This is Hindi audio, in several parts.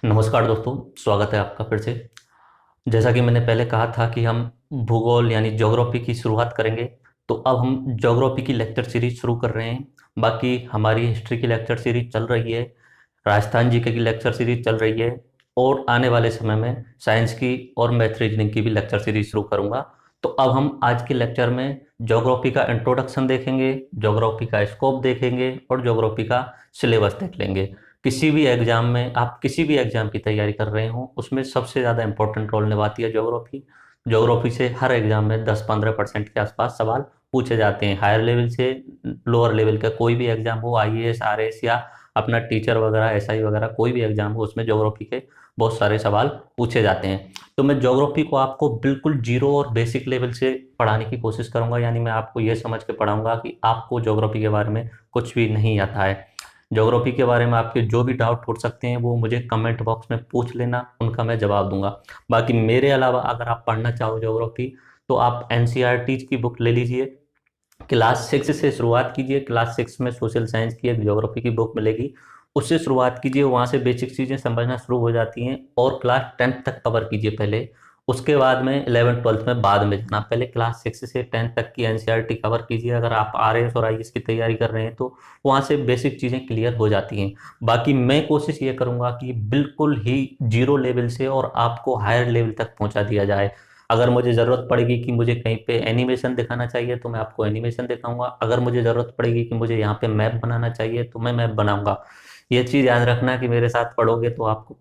नमस्कार दोस्तों, स्वागत है आपका फिर से। जैसा कि मैंने पहले कहा था कि हम भूगोल यानी ज्योग्राफी की शुरुआत करेंगे, तो अब हम ज्योग्राफी की लेक्चर सीरीज शुरू कर रहे हैं। बाकी हमारी हिस्ट्री की लेक्चर सीरीज चल रही है, राजस्थान जी के की लेक्चर सीरीज चल रही है, और आने वाले समय में साइंस की और मैथ रीजनिंग की भी लेक्चर सीरीज शुरू करूंगा। तो अब हम आज के लेक्चर में ज्योग्राफी का इंट्रोडक्शन देखेंगे, ज्योग्राफी का स्कोप देखेंगे और ज्योग्राफी का सिलेबस देख लेंगे। किसी भी एग्जाम में आप किसी भी एग्जाम की तैयारी कर रहे हो, उसमें सबसे ज़्यादा इंपॉर्टेंट रोल निभाती है ज्योग्राफी। ज्योग्राफी से हर एग्जाम में 10-15% के आसपास सवाल पूछे जाते हैं, हायर लेवल से लोअर लेवल का कोई भी एग्जाम हो, आईएएस आरएएस या अपना टीचर वगैरह एसआई वगैरह कोई भी एग्जाम हो, उसमें ज्योग्राफी के बहुत सारे सवाल पूछे जाते हैं। तो मैं ज्योग्राफी को आपको बिल्कुल जीरो और बेसिक लेवल से पढ़ाने की कोशिश करूंगा, यानी मैं आपको ये समझ के पढ़ाऊंगा कि आपको ज्योग्राफी के बारे में कुछ भी नहीं आता है। ज्योग्राफी के बारे में आपके जो भी डाउट हो सकते हैं वो मुझे कमेंट बॉक्स में पूछ लेना, उनका मैं जवाब दूंगा। बाकी मेरे अलावा अगर आप पढ़ना चाहो ज्योग्राफी, तो आप एनसीईआरटी की बुक ले लीजिए। क्लास 6 से शुरुआत कीजिए। क्लास 6 में सोशल साइंस की एक ज्योग्राफी की बुक मिलेगी, उससे शुरुआत कीजिए। वहाँ से बेसिक चीज़ें समझना शुरू हो जाती हैं, और क्लास 10 तक कवर कीजिए पहले। उसके बाद में 11th 12th में बाद में जाना, पहले क्लास 6 से 10 तक की एनसीईआरटी कवर कीजिए। अगर आप आरएएस और आईएएस की तैयारी कर रहे हैं तो वहाँ से बेसिक चीज़ें क्लियर हो जाती हैं। बाकी मैं कोशिश ये करूँगा कि बिल्कुल ही जीरो लेवल से और आपको हायर लेवल तक पहुँचा दिया जाए। अगर मुझे ज़रूरत पड़ेगी कि मुझे कहीं पे एनिमेशन दिखाना चाहिए तो मैं आपको एनिमेशन दिखाऊंगा। अगर मुझे ज़रूरत पड़ेगी कि मुझे यहाँ पे मैप बनाना चाहिए तो मैं मैप बनाऊंगा। ये चीज़ याद रखना कि मेरे साथ पढ़ोगे तो आपको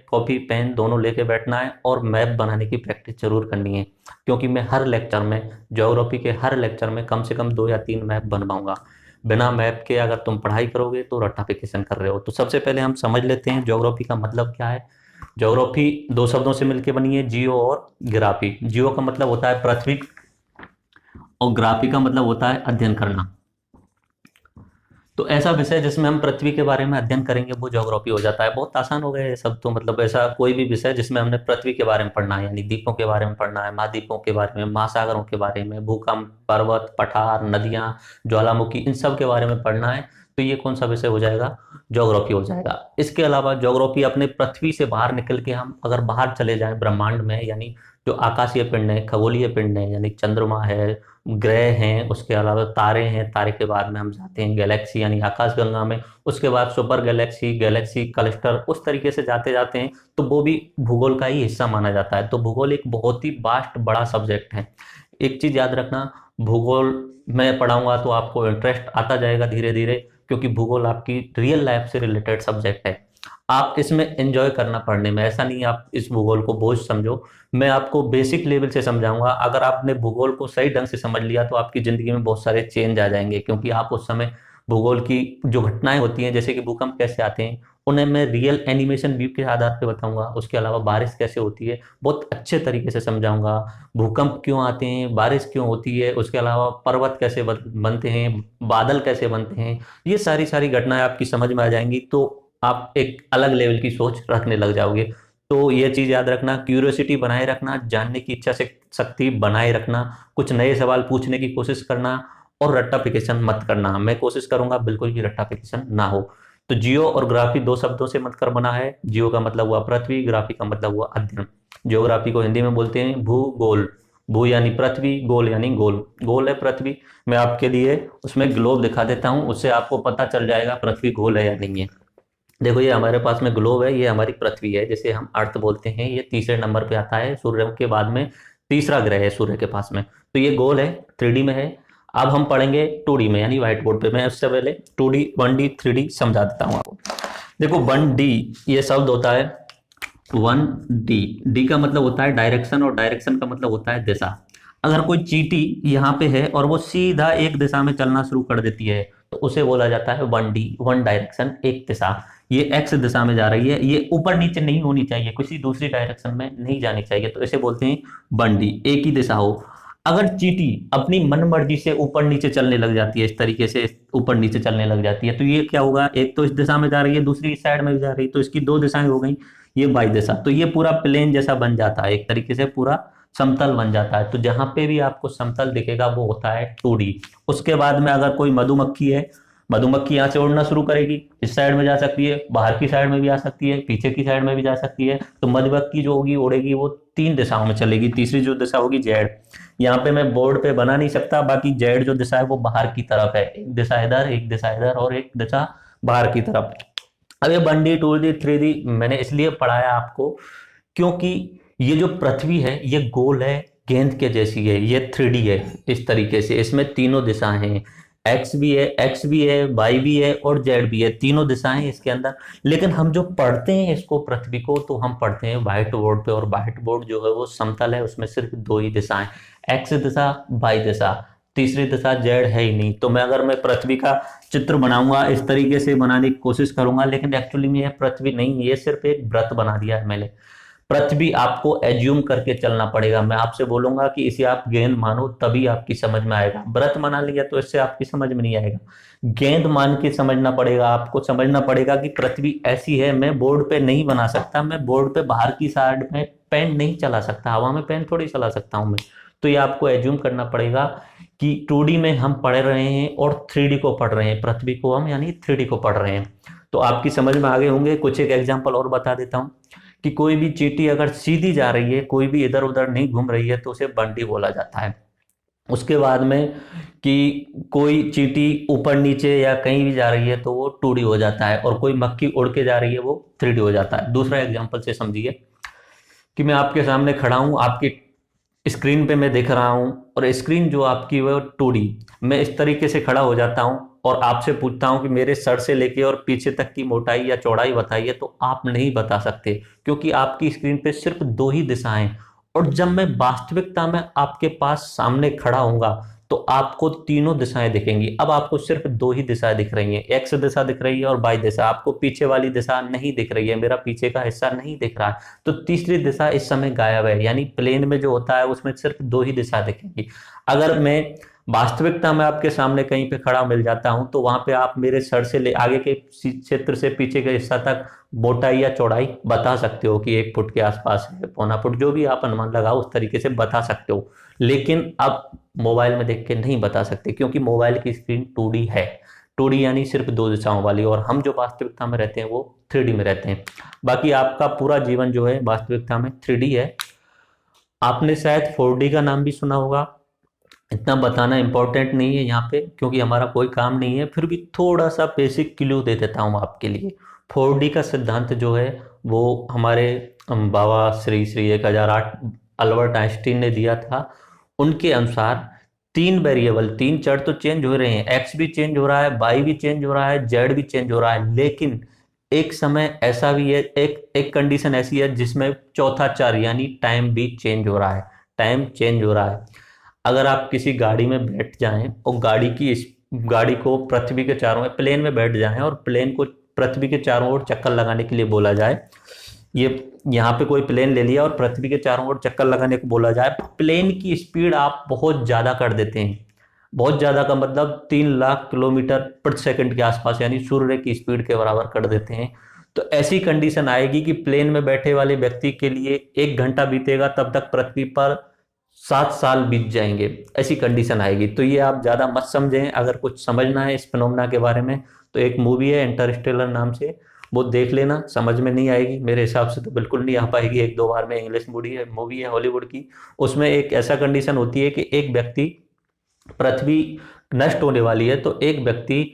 कॉपी पेन दोनों लेके बैठना है और मैप बनाने की प्रैक्टिस जरूर करनी है, क्योंकि मैं हर लेक्चर में, ज्योग्राफी के हर लेक्चर में कम से कम 2 या 3 मैप बनवाऊंगा। बिना मैप के अगर तुम पढ़ाई करोगे तो रट्टाफिकेशन कर रहे हो। तो सबसे पहले हम समझ लेते हैं ज्योग्राफी का मतलब क्या है। ज्योग्राफी दो शब्दों से मिलकर बनी है, जियो और ग्राफी। जियो का मतलब होता है पृथ्वी, और ग्राफी का मतलब होता है अध्ययन करना। तो ऐसा विषय जिसमें हम पृथ्वी के बारे में अध्ययन करेंगे वो ज्योग्राफी हो जाता है। बहुत आसान हो गया ये सब। तो मतलब ऐसा कोई भी विषय जिसमें हमने पृथ्वी के बारे में पढ़ना है, यानी द्वीपों के बारे में पढ़ना है, महाद्वीपों के बारे में, महासागरों के बारे में, भूकंप, पर्वत, पठार, नदियां, ज्वालामुखी, इन सब के बारे में पढ़ना है, तो ये कौन सा विषय हो जाएगा? ज्योग्राफी हो जाएगा। इसके अलावा ज्योग्राफी अपने पृथ्वी से बाहर निकल के हम अगर बाहर चले जाएं ब्रह्मांड में, यानी जो आकाशीय पिंड है, खगोलीय पिंड है, यानी चंद्रमा है, ग्रह हैं, उसके अलावा तारे हैं, तारे के बाद में हम जाते हैं गैलेक्सी यानी आकाशगंगा में, उसके बाद सुपर गैलेक्सी, गैलेक्सी क्लस्टर, उस तरीके से जाते जाते हैं। तो वो भी भूगोल का ही हिस्सा माना जाता है। तो भूगोल एक बहुत ही वास्ट बड़ा सब्जेक्ट है। एक चीज याद रखना, भूगोल मैं पढ़ाऊंगा तो आपको इंटरेस्ट आता जाएगा धीरे धीरे, क्योंकि भूगोल आपकी रियल लाइफ से रिलेटेड सब्जेक्ट है। आप इसमें एंजॉय करना पढ़ने में, ऐसा नहीं आप इस भूगोल को बोझ समझो। मैं आपको बेसिक लेवल से समझाऊंगा। अगर आपने भूगोल को सही ढंग से समझ लिया तो आपकी जिंदगी में बहुत सारे चेंज आ जाएंगे, क्योंकि आप उस समय भूगोल की जो घटनाएं होती हैं, जैसे कि भूकंप कैसे आते हैं, उन्हें मैं रियल एनिमेशन व्यू के आधार पे बताऊंगा। उसके अलावा बारिश कैसे होती है बहुत अच्छे तरीके से समझाऊंगा। भूकंप क्यों आते हैं, बारिश क्यों होती है, उसके अलावा पर्वत कैसे बनते हैं, बादल कैसे बनते हैं, ये सारी सारी घटनाएं आपकी समझ में आ जाएंगी। तो आप एक अलग लेवल की सोच रखने लग जाओगे। तो ये चीज याद रखना, क्यूरियोसिटी बनाए रखना, जानने की इच्छा से शक्ति बनाए रखना, कुछ नए सवाल पूछने की कोशिश करना, और रट्टाफिकेशन मत करना। मैं कोशिश करूंगा बिल्कुल भी रट्टाफिकेशन ना हो। तो जियो और ग्राफी दो शब्दों से मिलकर बना है। जियो का मतलब हुआ पृथ्वी, ग्राफी का मतलब हुआ अध्ययन। जियोग्राफी को हिंदी में बोलते हैं भूगोल। भू यानी पृथ्वी, गोल यानी गोल, गोल है पृथ्वी। मैं आपके लिए उसमें ग्लोब दिखा देता हूं, उससे आपको पता चल जाएगा पृथ्वी गोल है या नहीं है। देखो, ये हमारे पास में ग्लोब है, ये हमारी पृथ्वी है, जिसे हम अर्थ बोलते हैं। ये तीसरे नंबर पे आता है, सूर्य के बाद में तीसरा ग्रह है सूर्य के पास में। तो ये गोल है, 3D में है। अब हम पढ़ेंगे 2D में, यानी व्हाइट बोर्ड पे। मैं उससे पहले 2D 1D 3D समझा देता हूँ आपको। देखो 1D ये शब्द होता है 1D। डी का मतलब होता है डायरेक्शन, और डायरेक्शन का मतलब होता है दिशा। अगर कोई चींटी यहाँ पे है और वो सीधा एक दिशा में चलना शुरू कर देती है, तो उसे बोला जाता है 1D, वन डायरेक्शन, एक दिशा। ये एक्स दिशा में जा रही है, ये ऊपर नीचे नहीं होनी चाहिए, किसी दूसरी डायरेक्शन में नहीं जानी चाहिए, तो इसे बोलते हैं 1D, एक ही दिशा हो। अगर चींटी अपनी मन मर्जी से ऊपर नीचे चलने लग जाती है, इस तरीके से ऊपर नीचे चलने लग जाती है, तो ये क्या होगा? एक तो इस दिशा में जा रही है, दूसरी इस साइड में भी जा रही है, तो इसकी दो दिशाएं हो गई, ये बाई दिशा। तो ये पूरा प्लेन जैसा बन जाता है, एक तरीके से पूरा समतल बन जाता है। तो जहां पे भी आपको समतल दिखेगा वो होता है 2D। उसके बाद में अगर कोई मधुमक्खी है, मधुमक्खी यहाँ से उड़ना शुरू करेगी, इस साइड में जा सकती है, बाहर की साइड में भी आ सकती है, पीछे की साइड में भी जा सकती है। तो मधुमक्खी जो होगी उड़ेगी वो 3 दिशाओं में चलेगी। तीसरी जो दिशा होगी जेड, यहाँ पे मैं बोर्ड पे बना नहीं सकता, बाकी जेड जो दिशा है वो बाहर की तरफ है, एक दिशा इधर, एक दिशा इधर और एक दिशा बाहर की तरफ। अब ये 1D 2D 3D मैंने इसलिए पढ़ाया आपको क्योंकि ये जो पृथ्वी है ये गोल है, गेंद के जैसी है, ये 3D है इस तरीके से। इसमें तीनों दिशाएं हैं, एक्स भी है, वाई भी है और जेड भी है, तीनों दिशाएं इसके अंदर। लेकिन हम जो पढ़ते हैं इसको पृथ्वी को तो हम पढ़ते हैं व्हाइट बोर्ड पे, और व्हाइट बोर्ड जो है वो समतल है, उसमें सिर्फ 2 ही दिशाएं, एक्स दिशा, वाई दिशा, तीसरी दिशा जेड है ही नहीं। तो मैं पृथ्वी का चित्र बनाऊंगा इस तरीके से बनाने की कोशिश करूंगा, लेकिन एक्चुअली में यह पृथ्वी नहीं है, ये सिर्फ एक वृत्त बना दिया है मैंने। पृथ्वी आपको एज्यूम करके चलना पड़ेगा। मैं आपसे बोलूंगा कि इसे आप गेंद मानो तभी आपकी समझ में आएगा। व्रत बना लिया तो इससे आपकी समझ में नहीं आएगा। गेंद मान के समझना पड़ेगा, आपको समझना पड़ेगा कि पृथ्वी ऐसी है। मैं बोर्ड पे नहीं बना सकता, मैं बोर्ड पे बाहर की साइड में पेन नहीं चला सकता, हवा में पेन थोड़ी चला सकता हूं मैं। तो ये आपको एज्यूम करना पड़ेगा कि 2D में हम पढ़ रहे हैं और 3D को पढ़ रहे हैं, पृथ्वी को हम यानी 3D को पढ़ रहे हैं। तो आपकी समझ में आ गए होंगे। कुछ एक एग्जाम्पल और बता देता हूं कि कोई भी चींटी अगर सीधी जा रही है, कोई भी इधर उधर नहीं घूम रही है, तो उसे बंटी बोला जाता है। उसके बाद में कि कोई चींटी ऊपर नीचे या कहीं भी जा रही है तो वो 2D हो जाता है, और कोई मक्खी उड़ के जा रही है वो 3D हो जाता है। दूसरा एग्जाम्पल से समझिए कि मैं आपके सामने खड़ा हूं, आपकी स्क्रीन पे मैं दिख रहा हूं, और स्क्रीन जो आपकी वो 2D, मैं इस तरीके से खड़ा हो जाता हूं और आपसे पूछता हूं कि मेरे सर से लेके और पीछे तक की मोटाई या चौड़ाई बताइए, तो आप नहीं बता सकते क्योंकि आपकी स्क्रीन पे सिर्फ 2 ही दिशाएं। और जब मैं वास्तविकता में आपके पास सामने खड़ा होऊंगा तो आपको तीनों दिशाएं दिखेंगी। अब आपको सिर्फ 2 ही दिशाएं दिख रही हैं, एक्स दिशा दिख रही है और वाई दिशा, आपको पीछे वाली दिशा नहीं दिख रही है, मेरा पीछे का हिस्सा नहीं दिख रहा है। तो तीसरी दिशा इस समय गायब है, यानी प्लेन में जो होता है उसमें सिर्फ 2 ही दिशा दिखेंगी। अगर मैं वास्तविकता में आपके सामने कहीं पे खड़ा मिल जाता हूं तो वहां पे आप मेरे सर से ले आगे के क्षेत्र से पीछे के हिस्सा तक मोटाई या चौड़ाई बता सकते हो कि 1 फुट के आसपास है, पौना फुट, जो भी आप अनुमान लगाओ उस तरीके से बता सकते हो। लेकिन अब मोबाइल में देख के नहीं बता सकते क्योंकि मोबाइल की स्क्रीन 2D है, 2D यानी सिर्फ 2 दिशाओं वाली, और हम जो वास्तविकता में रहते हैं वो 3D में रहते हैं। बाकी आपका पूरा जीवन जो है वास्तविकता में 3D है। आपने शायद 4D का नाम भी सुना होगा, इतना बताना इंपॉर्टेंट नहीं है यहाँ पे क्योंकि हमारा कोई काम नहीं है, फिर भी थोड़ा सा बेसिक क्लू दे देता हूँ आपके लिए। 4D का सिद्धांत जो है वो हमारे बाबा श्री श्री 1008 अल्बर्ट आइंस्टीन ने दिया था। उनके अनुसार 3 वेरिएबल, 3 चर तो चेंज हो रहे हैं, एक्स भी चेंज हो रहा है, वाई भी चेंज हो रहा है, जेड भी चेंज हो रहा है, लेकिन एक समय ऐसा भी है, एक कंडीशन ऐसी है जिसमें चौथा चर यानी टाइम भी चेंज हो रहा है, टाइम चेंज हो रहा है। अगर आप किसी गाड़ी में बैठ जाएं और गाड़ी को पृथ्वी के चारों ओर, प्लेन में बैठ जाएं और प्लेन को पृथ्वी के चारों ओर चक्कर लगाने के लिए बोला जाए, ये यहाँ पे कोई प्लेन ले लिया और पृथ्वी के चारों ओर चक्कर लगाने को बोला जाए, प्लेन की स्पीड आप बहुत ज्यादा कर देते हैं। बहुत ज्यादा का मतलब 3 लाख किलोमीटर प्रति सेकंड के आसपास, यानी सूर्य की स्पीड के बराबर कर देते हैं। तो ऐसी कंडीशन आएगी कि प्लेन में बैठे वाले व्यक्ति के लिए 1 घंटा बीतेगा तब तक पृथ्वी पर 7 साल बीत जाएंगे, ऐसी कंडीशन आएगी। तो ये आप ज्यादा मत समझें। अगर कुछ समझना है इस फिनोमेना के बारे में तो एक मूवी है इंटरस्टेलर नाम से, वो देख लेना, समझ में नहीं आएगी, मेरे हिसाब से तो बिल्कुल नहीं आ पाएगी, 1-2 बार में। इंग्लिश मूवी है हॉलीवुड की। उसमें एक ऐसा कंडीशन होती है कि एक व्यक्ति, पृथ्वी नष्ट होने वाली है तो एक व्यक्ति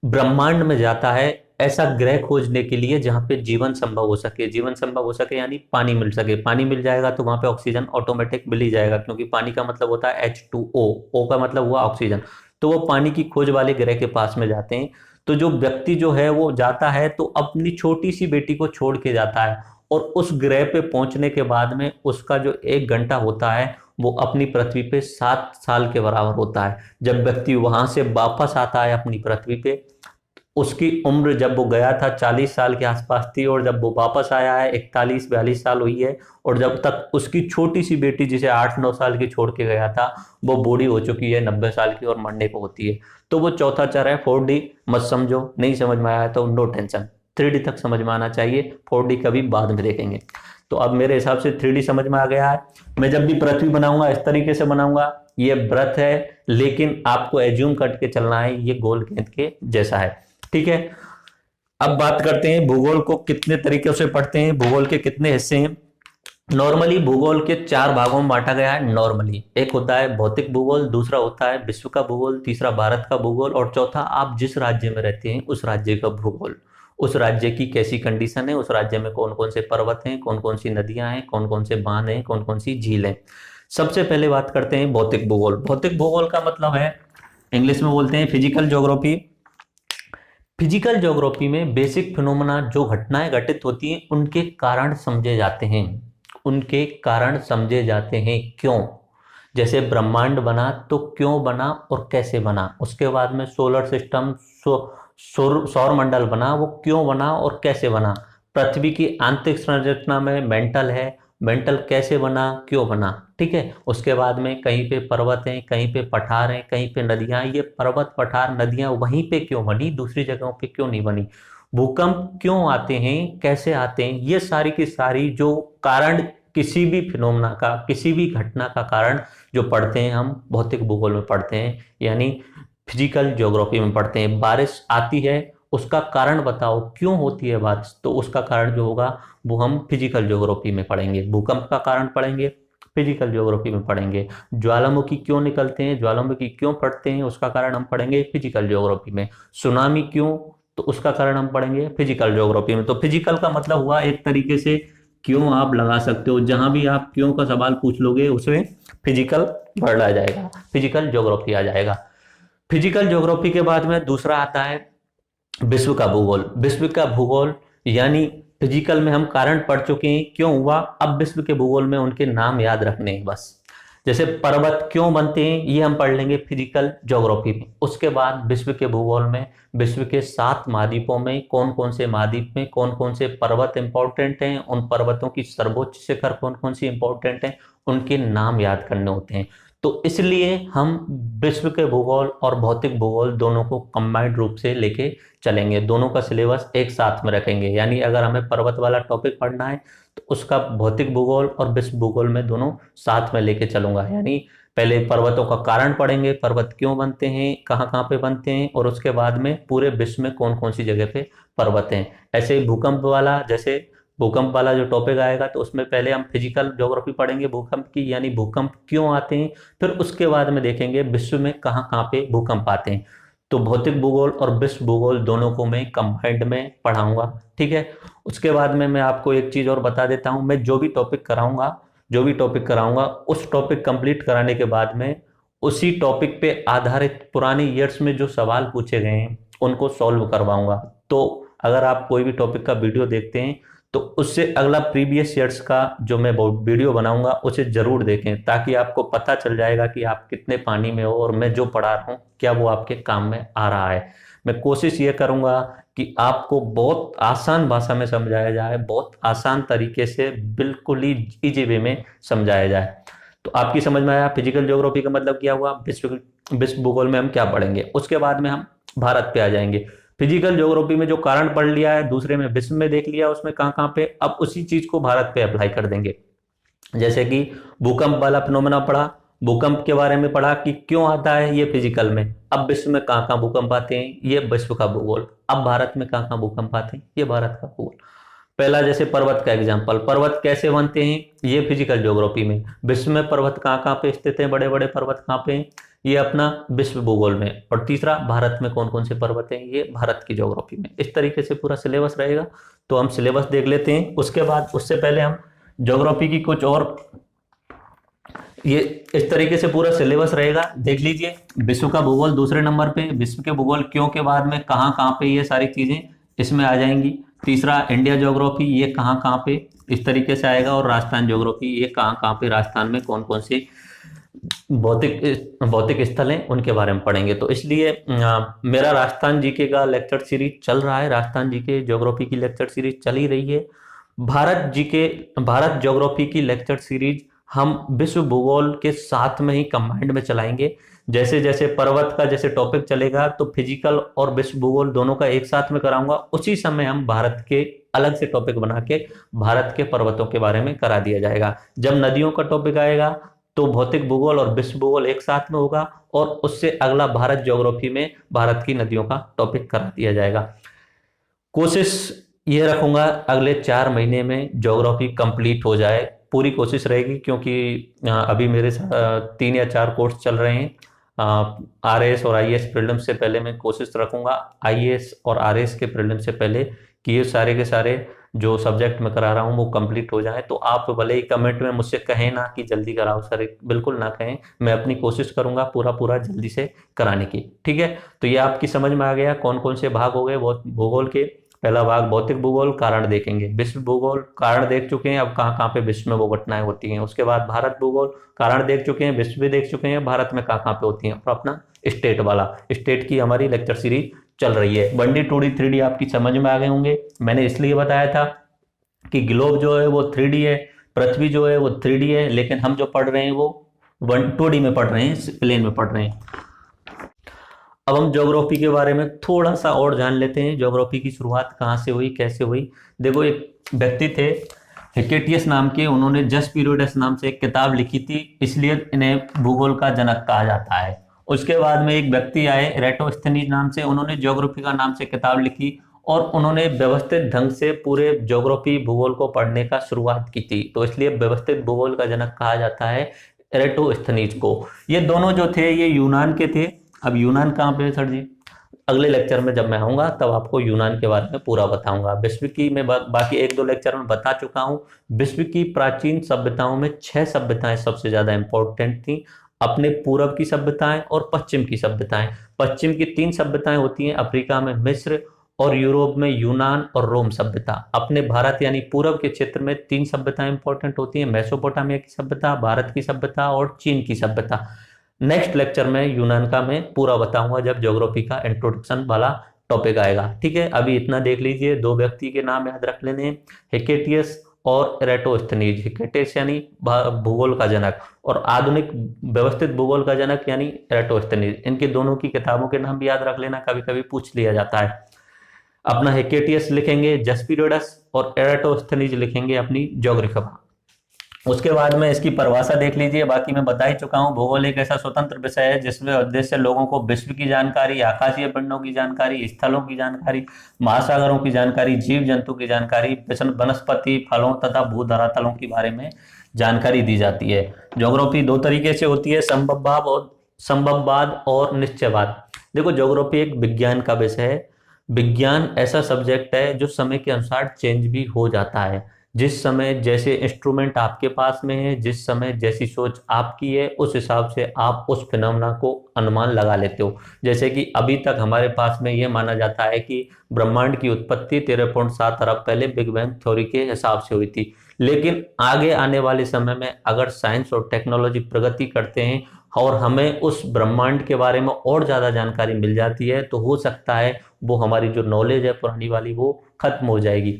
ब्रह्मांड में जाता है ऐसा ग्रह खोजने के लिए जहां पे जीवन संभव हो सके। जीवन संभव हो सके यानी पानी मिल सके, पानी मिल जाएगा तो वहां पे ऑक्सीजन ऑटोमेटिक मिल ही जाएगा, क्योंकि पानी का मतलब होता है H2O, O का मतलब हुआ ऑक्सीजन। तो वो पानी की खोज वाले ग्रह के पास में जाते हैं। तो जो व्यक्ति जो है वो जाता है तो अपनी छोटी सी बेटी को छोड़ के जाता है, और उस ग्रह पे पहुंचने के बाद में उसका जो 1 घंटा होता है वो अपनी पृथ्वी पे 7 साल के बराबर होता है। जब व्यक्ति वहां से वापस आता है अपनी पृथ्वी पे, उसकी उम्र जब वो गया था 40 साल के आसपास थी, और जब वो वापस आया है 41-42 साल हुई है, और जब तक उसकी छोटी सी बेटी जिसे 8-9 साल की छोड़ के गया था वो बूढ़ी हो चुकी है 90 साल की और मरने को होती है। तो वो चौथा चर है 4D। मत समझो, नहीं समझ में आया तो नो टेंशन, 3D तक समझ में आना चाहिए, 4D कभी बाद में देखेंगे। तो अब मेरे हिसाब से 3D समझ में आ गया है। मैं जब भी पृथ्वी बनाऊंगा इस तरीके से बनाऊंगा, ये वृत्त है, लेकिन आपको एज्यूम करके चलना है ये गोल गेंद के जैसा है। ठीक है, अब बात करते हैं भूगोल को कितने तरीके से पढ़ते हैं, भूगोल के कितने हिस्से हैं। नॉर्मली भूगोल के 4 भागों में बांटा गया है। नॉर्मली एक होता है भौतिक भूगोल, दूसरा होता है विश्व का भूगोल, तीसरा भारत का भूगोल, और चौथा आप जिस राज्य में रहते हैं उस राज्य का भूगोल। उस राज्य की कैसी कंडीशन है, उस राज्य में कौन कौन से पर्वत हैं, कौन कौन सी नदियां हैं, कौन कौन से बांध हैं, कौन कौन सी झील हैं। सबसे पहले बात करते हैं भौतिक भूगोल। भौतिक भूगोल का मतलब है, इंग्लिश में बोलते हैं फिजिकल ज्योग्राफी। फिजिकल ज्योग्राफी में बेसिक फिनोमेना, जो घटनाएं घटित होती हैं उनके कारण समझे जाते हैं, उनके कारण समझे जाते हैं। क्यों? जैसे ब्रह्मांड बना तो क्यों बना और कैसे बना, उसके बाद में सोलर सिस्टम, सौर मंडल बना, वो क्यों बना और कैसे बना। पृथ्वी की आंतरिक संरचना में मेंटल है, मेंटल कैसे बना, क्यों बना। ठीक है, उसके बाद में कहीं पे पर्वत हैं, कहीं पे पठार हैं, कहीं पे नदियां, ये पर्वत पठार नदियां वहीं पे क्यों बनी, दूसरी जगहों पे क्यों नहीं बनी। भूकंप क्यों आते हैं, कैसे आते हैं, ये सारी की सारी जो कारण किसी भी फिनोमेना का, किसी भी घटना का कारण जो पढ़ते हैं हम भौतिक भूगोल में पढ़ते हैं, यानी फिजिकल ज्योग्राफी में पढ़ते हैं। बारिश आती है, उसका कारण बताओ, क्यों होती है बारिश, तो उसका कारण जो होगा वो हम फिजिकल ज्योग्राफी में पढ़ेंगे। भूकंप का कारण पढ़ेंगे, फिजिकल ज्योग्राफी में पढ़ेंगे। ज्वालामुखी क्यों निकलते हैं, ज्वालामुखी क्यों फटते हैं, उसका कारण हम पढ़ेंगे फिजिकल ज्योग्राफी में। सुनामी क्यों, तो उसका कारण हम पढ़ेंगे फिजिकल ज्योग्राफी में। तो फिजिकल का मतलब हुआ एक तरीके से क्यों आप लगा सकते हो, जहां भी आप क्यों का सवाल पूछ लोगे उसमें फिजिकल वर्ड आ जाएगा, फिजिकल ज्योग्राफी आ जाएगा। फिजिकल ज्योग्राफी के बाद में दूसरा आता है विश्व का भूगोल। विश्व का भूगोल यानी फिजिकल में हम कारण पढ़ चुके हैं क्यों हुआ, अब विश्व के भूगोल में उनके नाम याद रखने हैं बस। जैसे पर्वत क्यों बनते हैं ये हम पढ़ लेंगे फिजिकल ज्योग्राफी में। उसके बाद विश्व के भूगोल में विश्व के 7 महाद्वीपों में कौन कौन से महाद्वीप में कौन कौन से पर्वत इंपॉर्टेंट हैं, उन पर्वतों की सर्वोच्च शिखर कौन कौन सी इंपॉर्टेंट हैं, उनके नाम याद करने होते हैं। तो इसलिए हम विश्व के भूगोल और भौतिक भूगोल दोनों को कंबाइंड रूप से लेके चलेंगे, दोनों का सिलेबस एक साथ में रखेंगे। यानी अगर हमें पर्वत वाला टॉपिक पढ़ना है तो उसका भौतिक भूगोल और विश्व भूगोल में दोनों साथ में लेके चलूंगा। यानी पहले पर्वतों का कारण पढ़ेंगे, पर्वत क्यों बनते हैं, कहाँ कहाँ पे बनते हैं, और उसके बाद में पूरे विश्व में कौन कौन सी जगह पे पर्वत हैं। ऐसे ही भूकंप वाला, जैसे भूकंप वाला जो टॉपिक आएगा तो उसमें पहले हम फिजिकल ज्योग्राफी पढ़ेंगे भूकंप की, यानी भूकंप क्यों आते हैं, फिर उसके बाद में देखेंगे विश्व में कहाँ कहाँ पे भूकंप आते हैं। तो भौतिक भूगोल और विश्व भूगोल दोनों को मैं कंबाइंड में पढ़ाऊंगा। ठीक है, उसके बाद में मैं आपको एक चीज और बता देता हूं, मैं जो भी टॉपिक कराऊंगा उस टॉपिक कंप्लीट कराने के बाद में उसी टॉपिक पे आधारित पुराने ईयर्स में जो सवाल पूछे गए हैं उनको सॉल्व करवाऊंगा। तो अगर आप कोई भी टॉपिक का वीडियो देखते हैं तो उससे अगला प्रीवियस ईयर्स का जो मैं वीडियो बनाऊंगा उसे जरूर देखें, ताकि आपको पता चल जाएगा कि आप कितने पानी में हो और मैं जो पढ़ा रहा हूँ क्या वो आपके काम में आ रहा है। मैं कोशिश ये करूंगा कि आपको बहुत आसान भाषा में समझाया जाए, बहुत आसान तरीके से, बिल्कुल ही इजी वे में समझाया जाए। तो आपकी समझ में आया फिजिकल ज्योग्राफी का मतलब क्या हुआ, विश्व भूगोल में हम क्या पढ़ेंगे। उसके बाद में हम भारत पे आ जाएंगे। फिजिकल ज्योग्राफी में जो कारण पढ़ लिया है, दूसरे में विश्व में देख लिया उसमें कहाँ कहाँ पे, अब उसी चीज को भारत पे अप्लाई कर देंगे। जैसे कि भूकंप वाला फिनोमेना पढ़ा, भूकंप के बारे में पढ़ा कि क्यों आता है, ये फिजिकल में। अब विश्व में कहाँ कहाँ भूकंप आते हैं, ये विश्व का भूगोल। अब भारत में कहाँ कहाँ भूकंप आते हैं, ये भारत का भूगोल। पहला जैसे पर्वत का एग्जांपल, पर्वत कैसे बनते हैं ये फिजिकल ज्योग्राफी में। विश्व में पर्वत कहाँ कहाँ पे स्थित हैं, बड़े बड़े पर्वत कहाँ पे हैं, ये अपना विश्व भूगोल में। और तीसरा भारत में कौन कौन से पर्वत हैं, ये भारत की ज्योग्राफी में। इस तरीके से पूरा सिलेबस रहेगा। तो हम सिलेबस देख लेते हैं। उसके बाद उससे पहले हम ज्योग्राफी की कुछ और, ये इस तरीके से पूरा सिलेबस रहेगा, देख लीजिए। विश्व का भूगोल दूसरे नंबर पे, विश्व के भूगोल क्यों के बाद में कहाँ कहाँ पे, ये सारी चीजें इसमें आ जाएंगी। तीसरा इंडिया ज्योग्राफी, ये कहाँ कहाँ पे इस तरीके से आएगा। और राजस्थान ज्योग्राफी, ये कहाँ कहाँ पे राजस्थान में कौन कौन से भौतिक स्थल हैं उनके बारे में पढ़ेंगे। तो इसलिए मेरा राजस्थान जीके का लेक्चर सीरीज चल रहा है, राजस्थान जीके ज्योग्राफी की लेक्चर सीरीज चल ही रही है। भारत ज्योग्राफी की लेक्चर सीरीज हम विश्व भूगोल के साथ में ही कंबाइंड में चलाएंगे। जैसे जैसे पर्वत का जैसे टॉपिक चलेगा तो फिजिकल और विश्व भूगोल दोनों का एक साथ में कराऊंगा, उसी समय हम भारत के अलग से टॉपिक बना के भारत के पर्वतों के बारे में करा दिया जाएगा। जब नदियों का टॉपिक आएगा तो भौतिक भूगोल और विश्व भूगोल एक साथ में होगा, और उससे अगला भारत ज्योग्राफी में भारत की नदियों का टॉपिक करा दिया जाएगा। कोशिश ये रखूंगा अगले 4 महीने में ज्योग्राफी कंप्लीट हो जाए, पूरी कोशिश रहेगी, क्योंकि अभी मेरे 3 या 4 कोर्स चल रहे हैं। आरएस और आईएएस प्रीलिम से पहले मैं कोशिश रखूंगा आईएएस और आरएस के प्रीलिम से पहले कि ये सारे के सारे जो सब्जेक्ट मैं करा रहा हूँ वो कंप्लीट हो जाए। तो आप भले ही कमेंट में मुझसे कहें ना कि जल्दी कराओ सर, बिल्कुल ना कहें, मैं अपनी कोशिश करूंगा पूरा पूरा जल्दी से कराने की। ठीक है, तो ये आपकी समझ में आ गया कौन कौन से भाग हो गए भूगोल के। पहला भाग भौतिक भूगोल, कारण देखेंगे। विश्व भूगोल, कारण देख चुके हैं, अब कहाँ कहाँ पे विश्व में वो घटनाएं होती हैं। उसके बाद भारत भूगोल, कारण देख चुके हैं, विश्व भी देख चुके हैं, भारत में कहाँ कहाँ पे होती हैं। और अपना स्टेट वाला, स्टेट की हमारी लेक्चर सीरीज चल रही है। 1D 2D 3D आपकी समझ में आ गए होंगे। मैंने इसलिए बताया था कि ग्लोब जो है वो 3D है, पृथ्वी जो है वो 3D है, लेकिन हम जो पढ़ रहे हैं वो 2D में पढ़ रहे हैं, प्लेन में पढ़ रहे हैं। अब हम ज्योग्राफी के बारे में थोड़ा सा और जान लेते हैं। ज्योग्राफी की शुरुआत कहाँ से हुई, कैसे हुई। देखो, एक व्यक्ति थे हिकेटियस नाम के, उन्होंने जस्ट पीरियड्स नाम से एक किताब लिखी थी, इसलिए इन्हें भूगोल का जनक कहा जाता है। उसके बाद में एक व्यक्ति आए एराटोस्थेनीज नाम से, उन्होंने ज्योग्राफी का नाम से किताब लिखी और उन्होंने व्यवस्थित ढंग से पूरे ज्योग्राफी भूगोल को पढ़ने का शुरुआत की थी, तो इसलिए व्यवस्थित भूगोल का जनक कहा जाता है एराटोस्थेनीज को। ये दोनों जो थे ये यूनान के थे। अब यूनान कहाँ पे है सर जी, अगले लेक्चर में जब मैं आऊंगा तब आपको यूनान के बारे में पूरा बताऊंगा। विश्व की मैं बाकी 1-2 लेक्चर में बता चुका हूँ। विश्व की प्राचीन सभ्यताओं में 6 सभ्यताएं सबसे ज्यादा इंपॉर्टेंट थी, अपने पूर्व की सभ्यताएं और पश्चिम की सभ्यताएं। पश्चिम की 3 सभ्यताएं होती हैं, अफ्रीका में मिस्र और यूरोप में यूनान और रोम सभ्यता। अपने भारत यानी पूर्व के क्षेत्र में 3 सभ्यताएं इंपॉर्टेंट होती हैं, मेसोपोटामिया की सभ्यता, भारत की सभ्यता और चीन की सभ्यता। नेक्स्ट लेक्चर में यूनान का मैं पूरा बताऊंगा जब ज्योग्राफी का इंट्रोडक्शन वाला टॉपिक आएगा। ठीक है, अभी इतना देख लीजिए। 2 व्यक्ति के नाम याद रख लेने, हिकेटियस और एराटोस्थेनीज। हिकेटियस यानी भूगोल का जनक और आधुनिक व्यवस्थित भूगोल का जनक यानी एराटोस्थेनीज। इनके दोनों की किताबों के नाम भी याद रख लेना, कभी कभी पूछ लिया जाता है। अपना हिकेटियस लिखेंगे जस्पिरियड्स और एराटोस्थेनीज लिखेंगे अपनी ज्योग्राफी। उसके बाद में इसकी परिभाषा देख लीजिए। बाकी मैं बता ही चुका हूँ, भूगोल एक ऐसा स्वतंत्र विषय है जिसमें उद्देश्य लोगों को विश्व की जानकारी, आकाशीय पिंडों की जानकारी, स्थलों की जानकारी, महासागरों की जानकारी, जीव जंतु की जानकारी, वनस्पति, फलों तथा भू धरातलों के बारे में जानकारी दी जाती है। ज्योग्राफी 2 तरीके से होती है, संभववाद और निश्चयवाद। देखो, ज्योग्राफी एक विज्ञान का विषय है। विज्ञान ऐसा सब्जेक्ट है जो समय के अनुसार चेंज भी हो जाता है। जिस समय जैसे इंस्ट्रूमेंट आपके पास में है, जिस समय जैसी सोच आपकी है, उस हिसाब से आप उस फिनोमेना को अनुमान लगा लेते हो। जैसे कि अभी तक हमारे पास में यह माना जाता है कि ब्रह्मांड की उत्पत्ति 13.7 अरब पहले बिग बैंग थ्योरी के हिसाब से हुई थी। लेकिन आगे आने वाले समय में अगर साइंस और टेक्नोलॉजी प्रगति करते हैं और हमें उस ब्रह्मांड के बारे में और ज़्यादा जानकारी मिल जाती है, तो हो सकता है वो हमारी जो नॉलेज है पुरानी वाली वो खत्म हो जाएगी।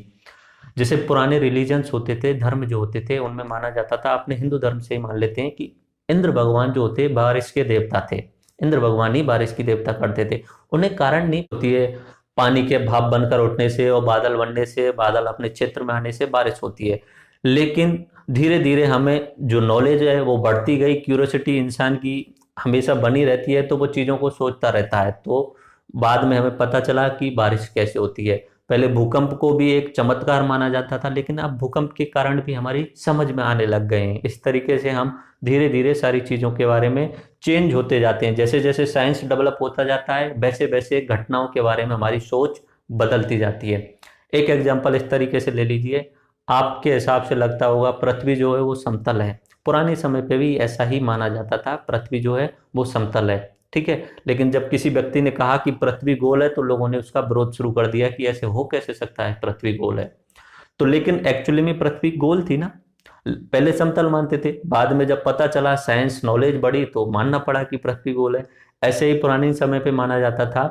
जैसे पुराने रिलीजन्स होते थे, धर्म जो होते थे, उनमें माना जाता था, अपने हिंदू धर्म से ही मान लेते हैं कि इंद्र भगवान जो होते बारिश के देवता थे। इंद्र भगवान ही बारिश की देवता करते थे। उन्हें कारण नहीं होती है, पानी के भाप बनकर उठने से और बादल बनने से, बादल अपने क्षेत्र में आने से बारिश होती है। लेकिन धीरे धीरे हमें जो नॉलेज है वो बढ़ती गई, क्यूरियोसिटी इंसान की हमेशा बनी रहती है, तो वो चीज़ों को सोचता रहता है। तो बाद में हमें पता चला कि बारिश कैसे होती है। पहले भूकंप को भी एक चमत्कार माना जाता था, लेकिन अब भूकंप के कारण भी हमारी समझ में आने लग गए हैं। इस तरीके से हम धीरे धीरे सारी चीज़ों के बारे में चेंज होते जाते हैं। जैसे जैसे साइंस डेवलप होता जाता है, वैसे वैसे घटनाओं के बारे में हमारी सोच बदलती जाती है। एक एग्जाम्पल इस तरीके से ले लीजिए, आपके हिसाब से लगता होगा पृथ्वी जो है वो समतल है। पुराने समय पे भी ऐसा ही माना जाता था, पृथ्वी जो है वो समतल है। ठीक है, लेकिन जब किसी व्यक्ति ने कहा कि पृथ्वी गोल है, तो लोगों ने उसका विरोध शुरू कर दिया कि ऐसे हो कैसे सकता है, पृथ्वी गोल है। तो लेकिन एक्चुअली में पृथ्वी गोल थी ना। पहले समतल मानते थे, बाद में जब पता चला, साइंस नॉलेज बढ़ी, तो मानना पड़ा कि पृथ्वी गोल है। ऐसे ही पुराने समय पे माना जाता था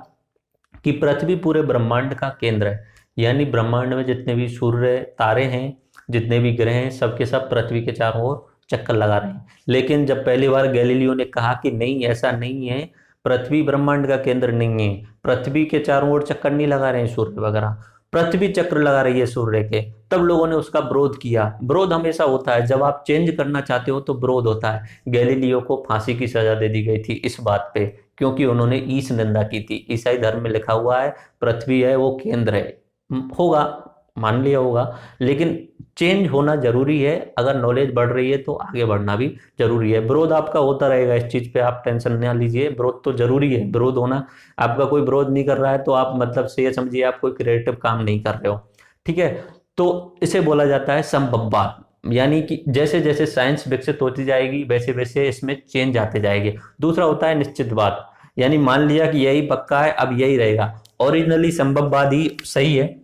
कि पृथ्वी पूरे ब्रह्मांड का केंद्र है, यानी ब्रह्मांड में जितने भी सूर्य तारे हैं, जितने भी ग्रह हैं, सबके सब पृथ्वी के चारों ओर चक्कर लगा रहे हैं। लेकिन जब पहली बार गैलीलियो ने कहा कि नहीं, ऐसा नहीं है, पृथ्वी ब्रह्मांड का केंद्र नहीं है, पृथ्वी के चारों ओर चक्कर नहीं लगा रहे हैं सूर्य वगैरह, पृथ्वी चक्र लगा रही है सूर्य के, तब लोगों ने उसका विरोध किया। विरोध हमेशा होता है, जब आप चेंज करना चाहते हो तो विरोध होता है। गैलीलियो को फांसी की सजा दे दी गई थी इस बात पे, क्योंकि उन्होंने ईश निंदा की थी। ईसाई धर्म में लिखा हुआ है पृथ्वी है वो केंद्र है, होगा, मान लिया होगा, लेकिन चेंज होना जरूरी है। अगर नॉलेज बढ़ रही है तो आगे बढ़ना भी जरूरी है। विरोध आपका होता रहेगा, इस चीज पे आप टेंशन ना लीजिए, विरोध तो जरूरी है, विरोध होना। आपका कोई विरोध नहीं कर रहा है तो आप मतलब से ये समझिए आप कोई क्रिएटिव काम नहीं कर रहे हो, ठीक है। तो इसे बोला जाता है संभववाद, यानी कि जैसे जैसे साइंस विकसित होती जाएगी वैसे वैसे इसमें चेंज आते जाएंगे। दूसरा होता है निश्चितवाद, यानी मान लिया कि यही पक्का है, अब यही रहेगा। ओरिजिनली संभववाद ही सही है,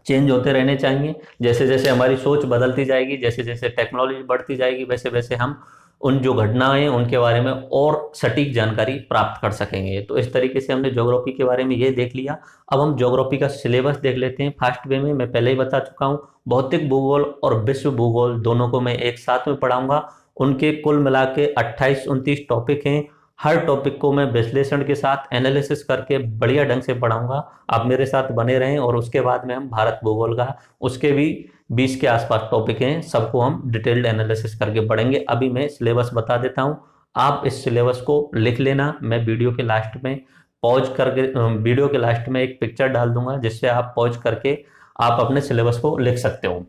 चेंज होते रहने चाहिए। जैसे जैसे हमारी सोच बदलती जाएगी, जैसे जैसे टेक्नोलॉजी बढ़ती जाएगी, वैसे वैसे हम उन जो घटनाएं हैं उनके बारे में और सटीक जानकारी प्राप्त कर सकेंगे। तो इस तरीके से हमने ज्योग्राफी के बारे में ये देख लिया। अब हम ज्योग्राफी का सिलेबस देख लेते हैं फास्ट वे में। मैं पहले ही बता चुका हूँ, भौतिक भूगोल और विश्व भूगोल दोनों को मैं एक साथ में पढ़ाऊंगा। उनके कुल मिला के 28-29 टॉपिक हैं। हर टॉपिक को मैं विश्लेषण के साथ एनालिसिस करके बढ़िया ढंग से पढ़ाऊंगा। आप मेरे साथ बने रहें। और उसके बाद में हम भारत भूगोल का, उसके भी 20 के आसपास टॉपिक हैं, सबको हम डिटेल्ड एनालिसिस करके पढ़ेंगे। अभी मैं सिलेबस बता देता हूं, आप इस सिलेबस को लिख लेना। मैं वीडियो के लास्ट में पॉज करके वीडियो के लास्ट में एक पिक्चर डाल दूंगा, जिससे आप पॉज करके आप अपने सिलेबस को लिख सकते हो।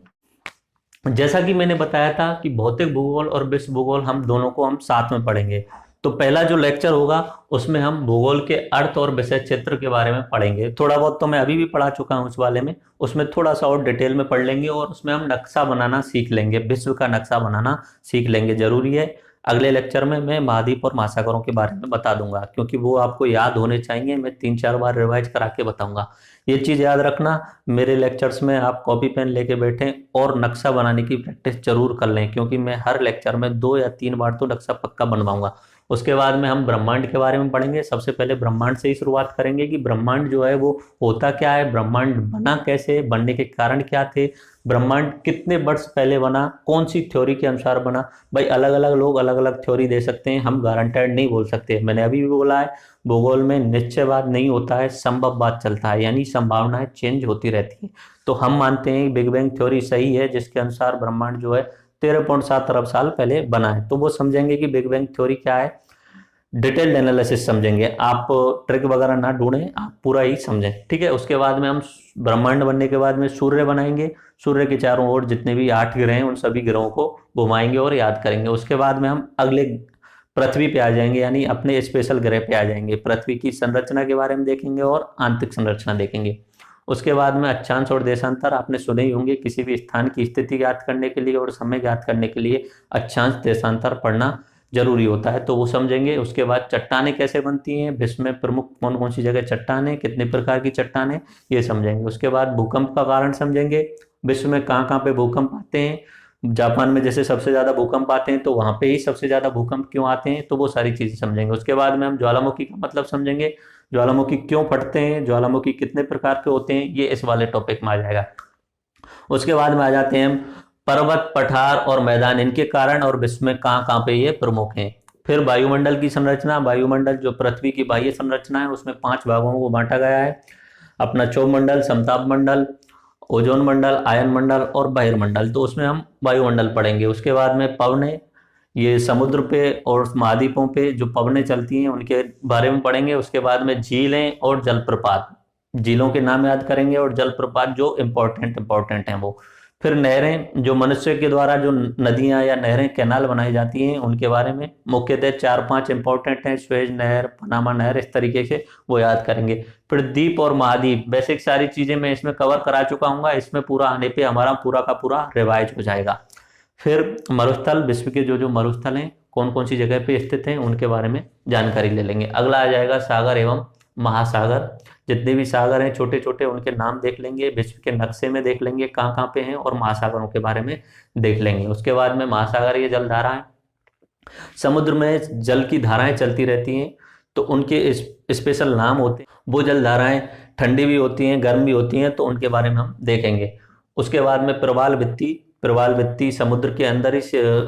जैसा कि मैंने बताया था कि भौतिक भूगोल और विश्व भूगोल हम दोनों को हम साथ में पढ़ेंगे। तो पहला जो लेक्चर होगा उसमें हम भूगोल के अर्थ और विषय क्षेत्र के बारे में पढ़ेंगे। थोड़ा बहुत तो मैं अभी भी पढ़ा चुका हूँ उस वाले में, उसमें थोड़ा सा और डिटेल में पढ़ लेंगे और उसमें हम नक्शा बनाना सीख लेंगे, विश्व का नक्शा बनाना सीख लेंगे, जरूरी है। अगले लेक्चर में मैं महाद्वीप और महासागरों के बारे में बता दूंगा, क्योंकि वो आपको याद होने चाहिए। मैं 3-4 बार रिवाइज करा के बताऊंगा। ये चीज याद रखना, मेरे लेक्चर्स में आप कॉपी पेन लेके बैठें और नक्शा बनाने की प्रैक्टिस जरूर कर लें, क्योंकि मैं हर लेक्चर में 2 या 3 बार तो नक्शा पक्का बनवाऊंगा। उसके बाद में हम ब्रह्मांड के बारे में पढ़ेंगे। सबसे पहले ब्रह्मांड से ही शुरुआत करेंगे कि ब्रह्मांड जो है वो होता क्या है, ब्रह्मांड बना कैसे, बनने के कारण क्या थे, ब्रह्मांड कितने वर्ष पहले बना, कौन सी थ्योरी के अनुसार बना। भाई अलग अलग लोग अलग अलग थ्योरी दे सकते हैं, हम गारंटेड नहीं बोल सकते। मैंने अभी भी बोला है, भूगोल में निश्चयवाद नहीं होता है, संभववाद चलता है, यानी संभावनाएं चेंज होती रहती है। तो हम मानते हैं बिग बैंग थ्योरी सही है, जिसके अनुसार ब्रह्मांड जो है 13.7 अरब साल पहले बना है। तो वो समझेंगे कि बिग बैंग थ्योरी क्या है, डिटेल्ड एनालिसिस समझेंगे। आप ट्रिक वगैरह ना ढूंढें, आप पूरा ही समझें, ठीक है। उसके बाद में हम ब्रह्मांड बनने के बाद में सूर्य बनाएंगे। सूर्य के चारों ओर जितने भी 8 ग्रह हैं उन सभी ग्रहों को घुमाएंगे और याद करेंगे। उसके बाद में हम अगले पृथ्वी पे आ जाएंगे, यानी अपने स्पेशल ग्रह पे आ जाएंगे। पृथ्वी की संरचना के बारे में देखेंगे और आंतरिक संरचना देखेंगे। उसके बाद में अक्षांश और देशांतर आपने सुने ही होंगे। किसी भी स्थान की स्थिति ज्ञात करने के लिए और समय ज्ञात करने के लिए अक्षांश देशांतर पढ़ना जरूरी होता है, तो वो समझेंगे। उसके बाद चट्टानें कैसे बनती हैं, विश्व में प्रमुख कौन कौन सी जगह चट्टानें, कितने प्रकार की चट्टानें, ये समझेंगे। उसके बाद भूकंप का कारण समझेंगे, विश्व में कहाँ कहाँ पे भूकंप आते हैं। जापान में जैसे सबसे ज्यादा भूकंप आते हैं, तो वहां पे ही सबसे ज्यादा भूकंप क्यों आते हैं, तो वो सारी चीजें समझेंगे। उसके बाद में हम ज्वालामुखी का मतलब समझेंगे, ज्वालामुखी क्यों फटते हैं, ज्वालामुखी कितने प्रकार के होते हैं, ये इस वाले टॉपिक में आ जाएगा। उसके बाद में आ जाते हैं हम पर्वत, पठार और मैदान, इनके कारण और विश्व में कहाँ कहाँ पे ये प्रमुख हैं। फिर वायुमंडल की संरचना, वायुमंडल जो पृथ्वी की बाह्य संरचना है उसमें 5 भागों को बांटा गया है। अपना क्षोभमंडल, समताप मंडल, ओजोन मंडल, आयन मंडल और बहिर्मंडल, तो उसमें हम वायुमंडल पढ़ेंगे। उसके बाद में पवनें, ये समुद्र पे और महाद्वीपों पे जो पवनें चलती हैं उनके बारे में पढ़ेंगे। उसके बाद में झीलें और जलप्रपात, झीलों के नाम याद करेंगे और जलप्रपात जो इंपॉर्टेंट हैं वो। फिर नहरें, जो मनुष्य के द्वारा जो नदियां या नहरें, कैनाल बनाई जाती हैं, उनके बारे में मुख्यतः 4-5 इंपॉर्टेंट हैं, स्वेज नहर, पनामा नहर, इस तरीके से वो याद करेंगे। फिर द्वीप और महाद्वीप, बेसिक सारी चीजें मैं इसमें कवर करा चुका हूँ, इसमें पूरा आने पे हमारा पूरा का पूरा रिवाइज हो जाएगा। फिर मरुस्थल, विश्व के जो जो मरुस्थल हैं कौन कौन सी जगह पे स्थित हैं उनके बारे में जानकारी ले लेंगे। अगला आ जाएगा सागर एवं महासागर, जितने भी सागर हैं छोटे छोटे उनके नाम देख लेंगे, विश्व के नक्शे में देख लेंगे कहाँ कहाँ पे हैं, और महासागरों के बारे में देख लेंगे। उसके बाद में महासागर ये जलधारा है, समुद्र में जल की धाराएं चलती रहती हैं, तो उनके स्पेशल नाम होते हैं। वो जल धाराएं ठंडी भी होती हैं, गर्म भी होती हैं, तो उनके बारे में हम देखेंगे। उसके बाद में प्रवाल भित्ति, प्रवाल भित्ति समुद्र के अंदर ही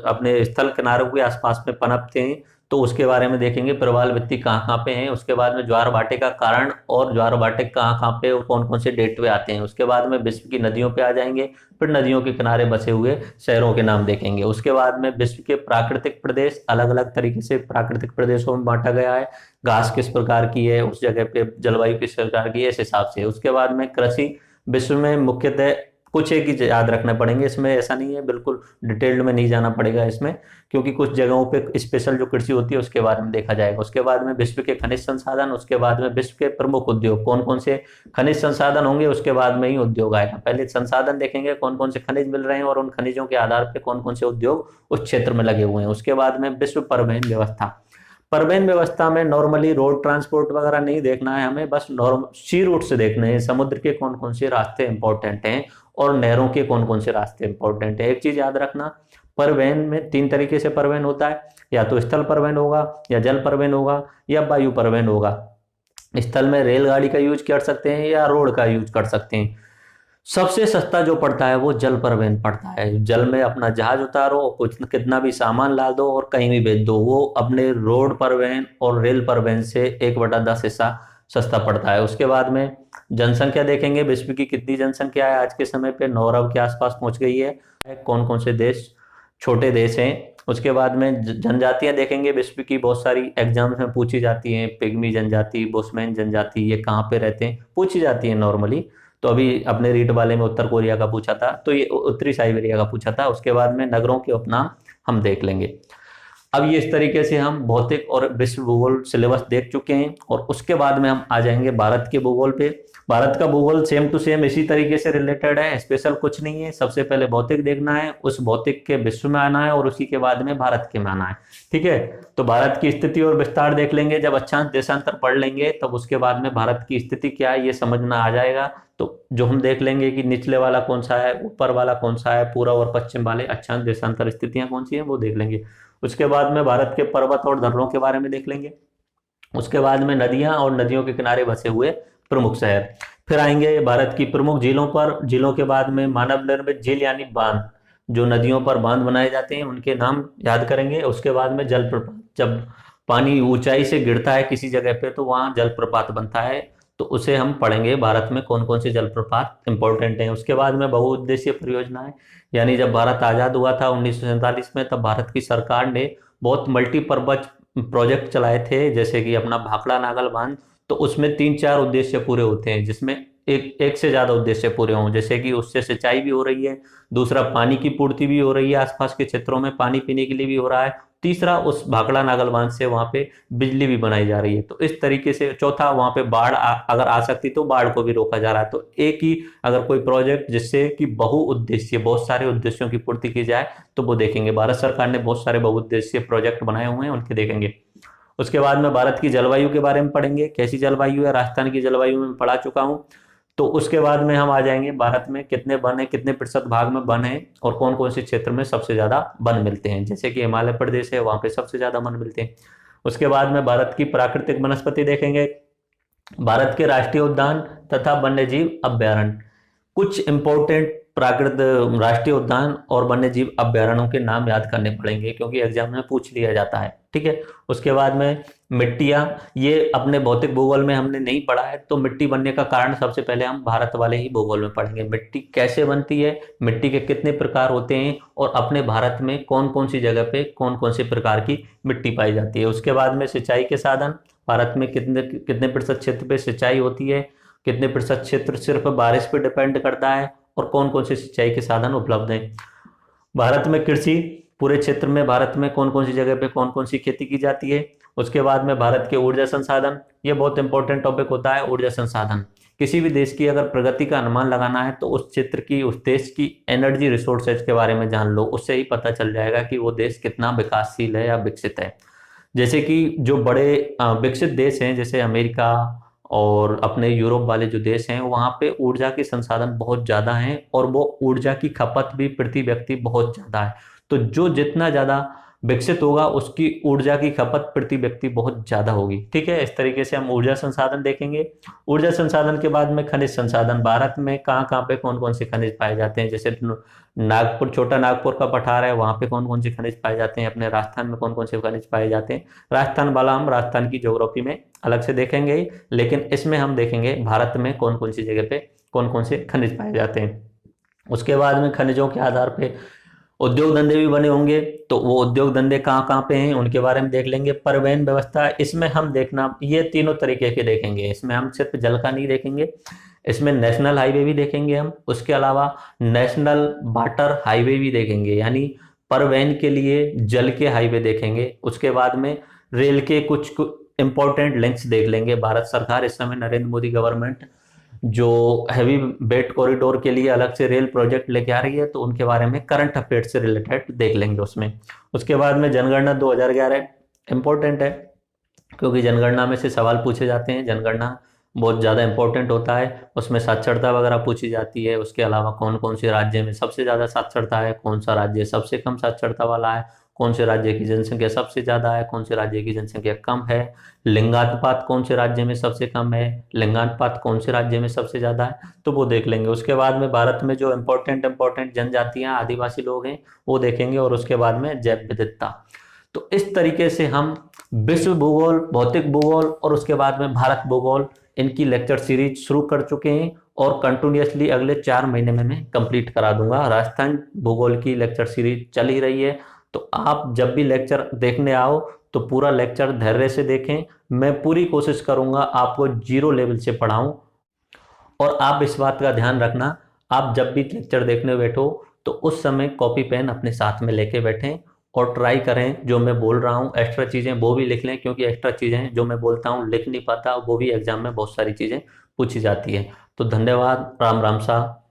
अपने स्थल किनारों के आसपास में पनपते हैं, तो उसके बारे में देखेंगे, प्रवाल भित्ति कहाँ कहाँ पे हैं। उसके बाद में ज्वार भाटे का कारण और ज्वार भाटे कहाँ कहाँ पे और कौन कौन से डेट पे आते हैं। उसके बाद में विश्व की नदियों पे आ जाएंगे, फिर नदियों के किनारे बसे हुए शहरों के नाम देखेंगे। उसके बाद में विश्व के प्राकृतिक प्रदेश, अलग अलग तरीके से प्राकृतिक प्रदेशों में बांटा गया है, घास किस प्रकार की है, उस जगह पे जलवायु किस प्रकार की है, इस हिसाब से। उसके बाद में कृषि, विश्व में मुख्यतः कुछ एक ही याद रखने पड़ेंगे, इसमें ऐसा नहीं है बिल्कुल डिटेल्ड में नहीं जाना पड़ेगा इसमें, क्योंकि कुछ जगहों पे स्पेशल जो कृषि होती है उसके बारे में देखा जाएगा। उसके बाद में विश्व के खनिज संसाधन, उसके बाद में विश्व के प्रमुख उद्योग, कौन कौन से खनिज संसाधन होंगे उसके बाद में ही उद्योग आएगा। पहले संसाधन देखेंगे कौन कौन से खनिज मिल रहे हैं और उन खनिजों के आधार पर कौन कौन से उद्योग उस क्षेत्र में लगे हुए हैं। उसके बाद में विश्व परिवहन व्यवस्था, परिवहन व्यवस्था में नॉर्मली रोड ट्रांसपोर्ट वगैरह नहीं देखना है हमें, बस सी रूट से देखना है, समुद्र के कौन कौन से रास्ते इंपॉर्टेंट हैं और नहरों के कौन कौन से रास्ते इंपॉर्टेंट है। एक चीज याद रखना, परिवहन में तीन तरीके से परिवहन होता है, या तो स्थल परिवहन होगा, या जल परिवहन होगा, या वायु परिवहन होगा। स्थल में रेलगाड़ी का यूज कर सकते हैं या रोड का यूज कर सकते हैं। सबसे सस्ता जो पड़ता है वो जल परिवहन पड़ता है। जल में अपना जहाज उतारो, कुछ कितना भी सामान ला दो और कहीं भी भेज दो, वो अपने रोड परिवहन और रेल परिवहन से 1/10 हिस्सा सस्ता पड़ता है। उसके बाद में जनसंख्या देखेंगे, विश्व की कितनी जनसंख्या है आज के समय पे, 9 अरब के आसपास पहुंच गई है। कौन कौन से देश छोटे देश हैं। उसके बाद में जनजातियां देखेंगे, विश्व की बहुत सारी एग्जाम्स में पूछी जाती हैं, पिग्मी जनजाति, बुशमैन जनजाति, ये कहाँ पे रहते हैं पूछी जाती है नॉर्मली। तो अभी अपने रीट वाले में उत्तर कोरिया का पूछा था, तो ये उत्तरी साइबेरिया का पूछा था। उसके बाद में नगरों के उपनाम हम देख लेंगे। अब ये इस तरीके से हम भौतिक और विश्व भूगोल सिलेबस देख चुके हैं, और उसके बाद में हम आ जाएंगे भारत के भूगोल पे। भारत का भूगोल सेम टू सेम इसी तरीके से रिलेटेड है, स्पेशल कुछ नहीं है। सबसे पहले भौतिक देखना है, उस भौतिक के विश्व में आना है, और उसी के बाद में भारत के में आना है। ठीक है, तो भारत की स्थिति और विस्तार देख लेंगे। जब अक्षांश देशांतर पढ़ लेंगे तब उसके बाद में भारत की स्थिति क्या है ये समझना आ जाएगा। तो जो हम देख लेंगे कि निचले वाला कौन सा है, ऊपर वाला कौन सा है, पूर्व और पश्चिम वाले अक्षांश देशांतर स्थितियां कौन सी हैं वो देख लेंगे। उसके बाद में भारत के पर्वत और धरनों के बारे में देख लेंगे। उसके बाद में नदियां और नदियों के किनारे बसे हुए प्रमुख शहर। फिर आएंगे भारत की प्रमुख झीलों पर। झीलों के बाद में मानव निर्मित झील यानी बांध, जो नदियों पर बांध बनाए जाते हैं उनके नाम याद करेंगे। उसके बाद में जलप्रपात, जब पानी ऊंचाई से गिरता है किसी जगह पे तो वहां जलप्रपात बनता है, तो उसे हम पढ़ेंगे भारत में कौन कौन से जलप्रपात इंपॉर्टेंट हैं। उसके बाद में बहुउद्देशीय परियोजनाएं, यानी जब भारत आजाद हुआ था 1947 में, तब भारत की सरकार ने बहुत मल्टीपर्पज प्रोजेक्ट चलाए थे, जैसे कि अपना भाखड़ा नागल बांध। तो उसमें 3-4 उद्देश्य पूरे होते हैं, जिसमें एक से ज्यादा उद्देश्य पूरे हों, जैसे कि उससे सिंचाई भी हो रही है, दूसरा पानी की पूर्ति भी हो रही है, आसपास के क्षेत्रों में पानी पीने के लिए भी हो रहा है, तीसरा उस भाखड़ा नागल बांध से वहां पे बिजली भी बनाई जा रही है। तो इस तरीके से चौथा, वहां पे बाढ़ अगर आ सकती तो बाढ़ को भी रोका जा रहा है। तो एक ही अगर कोई प्रोजेक्ट जिससे कि बहुउद्देशीय बहुत सारे उद्देश्यों की पूर्ति की जाए तो वो देखेंगे। भारत सरकार ने बहुत सारे बहुउद्देशीय प्रोजेक्ट बनाए हुए हैं, उनके देखेंगे। उसके बाद में भारत की जलवायु के बारे में पढ़ेंगे, कैसी जलवायु है। राजस्थान की जलवायु में पढ़ा चुका हूँ। तो उसके बाद में हम आ जाएंगे भारत में कितने वन है, कितने प्रतिशत भाग में वन है, और कौन कौन से क्षेत्र में सबसे ज्यादा वन मिलते हैं। जैसे कि हिमालय प्रदेश है, वहां पे सबसे ज्यादा वन मिलते हैं। उसके बाद में भारत की प्राकृतिक वनस्पति देखेंगे, भारत के राष्ट्रीय उद्यान तथा वन्यजीव अभ्यारण्य। कुछ इंपॉर्टेंट प्राकृतिक राष्ट्रीय उद्यान और वन्यजीव अभ्यारण्यों के नाम याद करने पड़ेंगे, क्योंकि एग्जाम में पूछ लिया जाता है। ठीक है, उसके बाद में मिट्टियां, ये अपने भौतिक भूगोल में हमने नहीं पढ़ा है, तो मिट्टी बनने का कारण सबसे पहले हम भारत वाले ही भूगोल में पढ़ेंगे। मिट्टी कैसे बनती है, मिट्टी के कितने प्रकार होते हैं, और अपने भारत में कौन कौन सी जगह पे कौन कौन से प्रकार की मिट्टी पाई जाती है। उसके बाद में सिंचाई के साधन, भारत में कितने कितने प्रतिशत क्षेत्र पे सिंचाई होती है, कितने प्रतिशत क्षेत्र सिर्फ बारिश पे डिपेंड करता है, और कौन कौन से सिंचाई के साधन उपलब्ध हैं। भारत में कृषि, पूरे क्षेत्र में भारत में कौन कौन सी जगह पे कौन कौन सी खेती की जाती है। उसके बाद में भारत के ऊर्जा संसाधन, ये बहुत इंपॉर्टेंट टॉपिक होता है। ऊर्जा संसाधन, किसी भी देश की अगर प्रगति का अनुमान लगाना है तो उस क्षेत्र की, उस देश की एनर्जी रिसोर्सेज के बारे में जान लो, उससे ही पता चल जाएगा कि वो देश कितना विकासशील है या विकसित है। जैसे कि जो बड़े विकसित देश हैं, जैसे अमेरिका और अपने यूरोप वाले जो देश हैं, वहाँ पे ऊर्जा के संसाधन बहुत ज़्यादा हैं, और वो ऊर्जा की खपत भी प्रति व्यक्ति बहुत ज़्यादा है। तो जो जितना ज़्यादा विकसित होगा उसकी ऊर्जा की खपत प्रति व्यक्ति बहुत ज्यादा होगी। ठीक है, इस तरीके से हम ऊर्जा संसाधन देखेंगे। ऊर्जा संसाधन के बाद में खनिज संसाधन, भारत में कहाँ कहाँ पे कौन कौन से खनिज पाए जाते हैं, जैसे नागपुर, छोटा नागपुर का पठार है, वहां पे कौन कौन से खनिज पाए जाते हैं, अपने राजस्थान में कौन कौन से खनिज पाए जाते हैं। राजस्थान वाला हम राजस्थान की ज्योग्राफी में अलग से देखेंगे ही, लेकिन इसमें हम देखेंगे भारत में कौन कौन सी जगह पे कौन कौन से खनिज पाए जाते हैं। उसके बाद में खनिजों के आधार पे उद्योग धंधे भी बने होंगे, तो वो उद्योग धंधे कहाँ कहाँ पे हैं उनके बारे में देख लेंगे। परिवहन व्यवस्था, इसमें हम देखना ये तीनों तरीके के देखेंगे, इसमें हम सिर्फ जल का नहीं देखेंगे, इसमें नेशनल हाईवे भी देखेंगे हम, उसके अलावा नेशनल वाटर हाईवे भी देखेंगे, यानी परिवहन के लिए जल के हाईवे देखेंगे। उसके बाद में रेल के कुछ इंपॉर्टेंट लिंक्स देख लेंगे। भारत सरकार इस समय, नरेंद्र मोदी गवर्नमेंट जो हैवी वेट कॉरिडोर के लिए अलग से रेल प्रोजेक्ट लेके आ रही है, तो उनके बारे में करंट अफेयर से रिलेटेड देख लेंगे उसमें। उसके बाद में जनगणना 2011 इंपॉर्टेंट है, क्योंकि जनगणना में से सवाल पूछे जाते हैं, जनगणना बहुत ज़्यादा इंपॉर्टेंट होता है, उसमें साक्षरता वगैरह पूछी जाती है। उसके अलावा कौन कौन से राज्य में सबसे ज़्यादा साक्षरता है, कौन सा राज्य सबसे कम साक्षरता वाला है, कौन से राज्य की जनसंख्या सबसे ज़्यादा है, कौन से राज्य की जनसंख्या कम है, लिंगानुपात कौन से राज्य में सबसे कम है, लिंगानुपात कौन से राज्य में सबसे ज़्यादा है, तो वो देख लेंगे। उसके बाद में भारत में जो इंपॉर्टेंट जनजातियाँ आदिवासी लोग हैं वो देखेंगे, और उसके बाद में जैव विविधता। तो इस तरीके से हम विश्व भूगोल, भौतिक भूगोल और उसके बाद में भारत भूगोल, इनकी लेक्चर सीरीज शुरू कर चुके हैं, और कंटिन्यूसली अगले 4 महीने में मैं कंप्लीट करा दूंगा। राजस्थान भूगोल की लेक्चर सीरीज चल ही रही है, तो आप जब भी लेक्चर देखने आओ तो पूरा लेक्चर धैर्य से देखें। मैं पूरी कोशिश करूंगा आपको 0 लेवल से पढ़ाऊं, और आप इस बात का ध्यान रखना, आप जब भी लेक्चर देखने बैठो तो उस समय कॉपी पेन अपने साथ में लेके बैठें, और ट्राई करें जो मैं बोल रहा हूँ एक्स्ट्रा चीज़ें वो भी लिख लें, क्योंकि एक्स्ट्रा चीज़ें जो मैं बोलता हूँ लिख नहीं पाता, वो भी एग्जाम में बहुत सारी चीज़ें पूछी जाती है। तो धन्यवाद, राम राम सा।